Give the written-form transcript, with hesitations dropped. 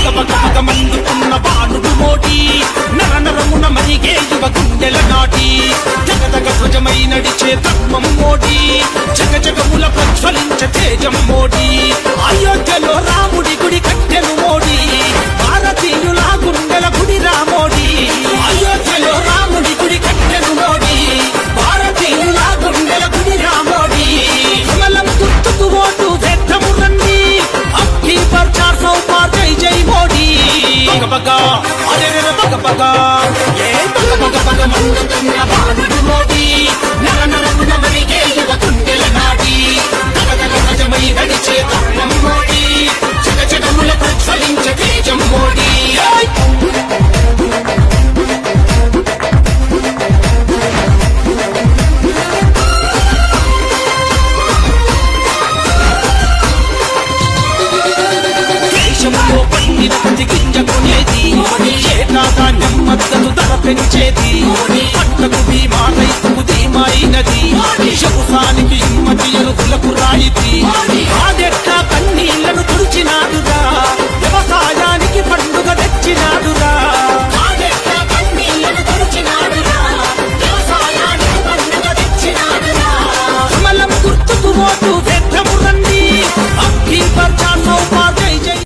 మందుకున్న బాణుడు మోడీ నరనరమున మరిగే యువ గుండెల నాటి జగదగ ధ్వజమై నడిచే ధర్మం మోడీ జగజగముల ప్రజ్వలించ తేజం మోడీ అయోధ్యలో రాముడి గుడి కట్టెను మోడీ భారతీయుల గుండెల గుడి రామోడీ అయోధ్యలో రాముడి గుడి కట్టెను మోడీ భారతీయుల గుండెల గుడి రామోడీ కమలం గుర్తుకు ఓటు వేద్దాము రండి అబ్కి పర్ 400 పార్ జై జై మోడీ బగ బగ అరే బగ బగ ఏ బగ బగ బగ మండుతున్న బాణుడు మోడీ నరనరమున మరిగే యువ గుండెల నాటి జగదగ ధ్వజమై నడిచే ధర్మం మోడీ జగజగముల ప్రజ్వలించ తేజం మోడీ దేశంలో పండిన ప్రతి గింజ కొనేది ఏటాధాన్యం మద్దతు ధర పెంచేది పంటకు బీమా రైతుకు ధీమైనది వ్యవసాయానికి హిమ్మతి ఎరువులకు రాయితీ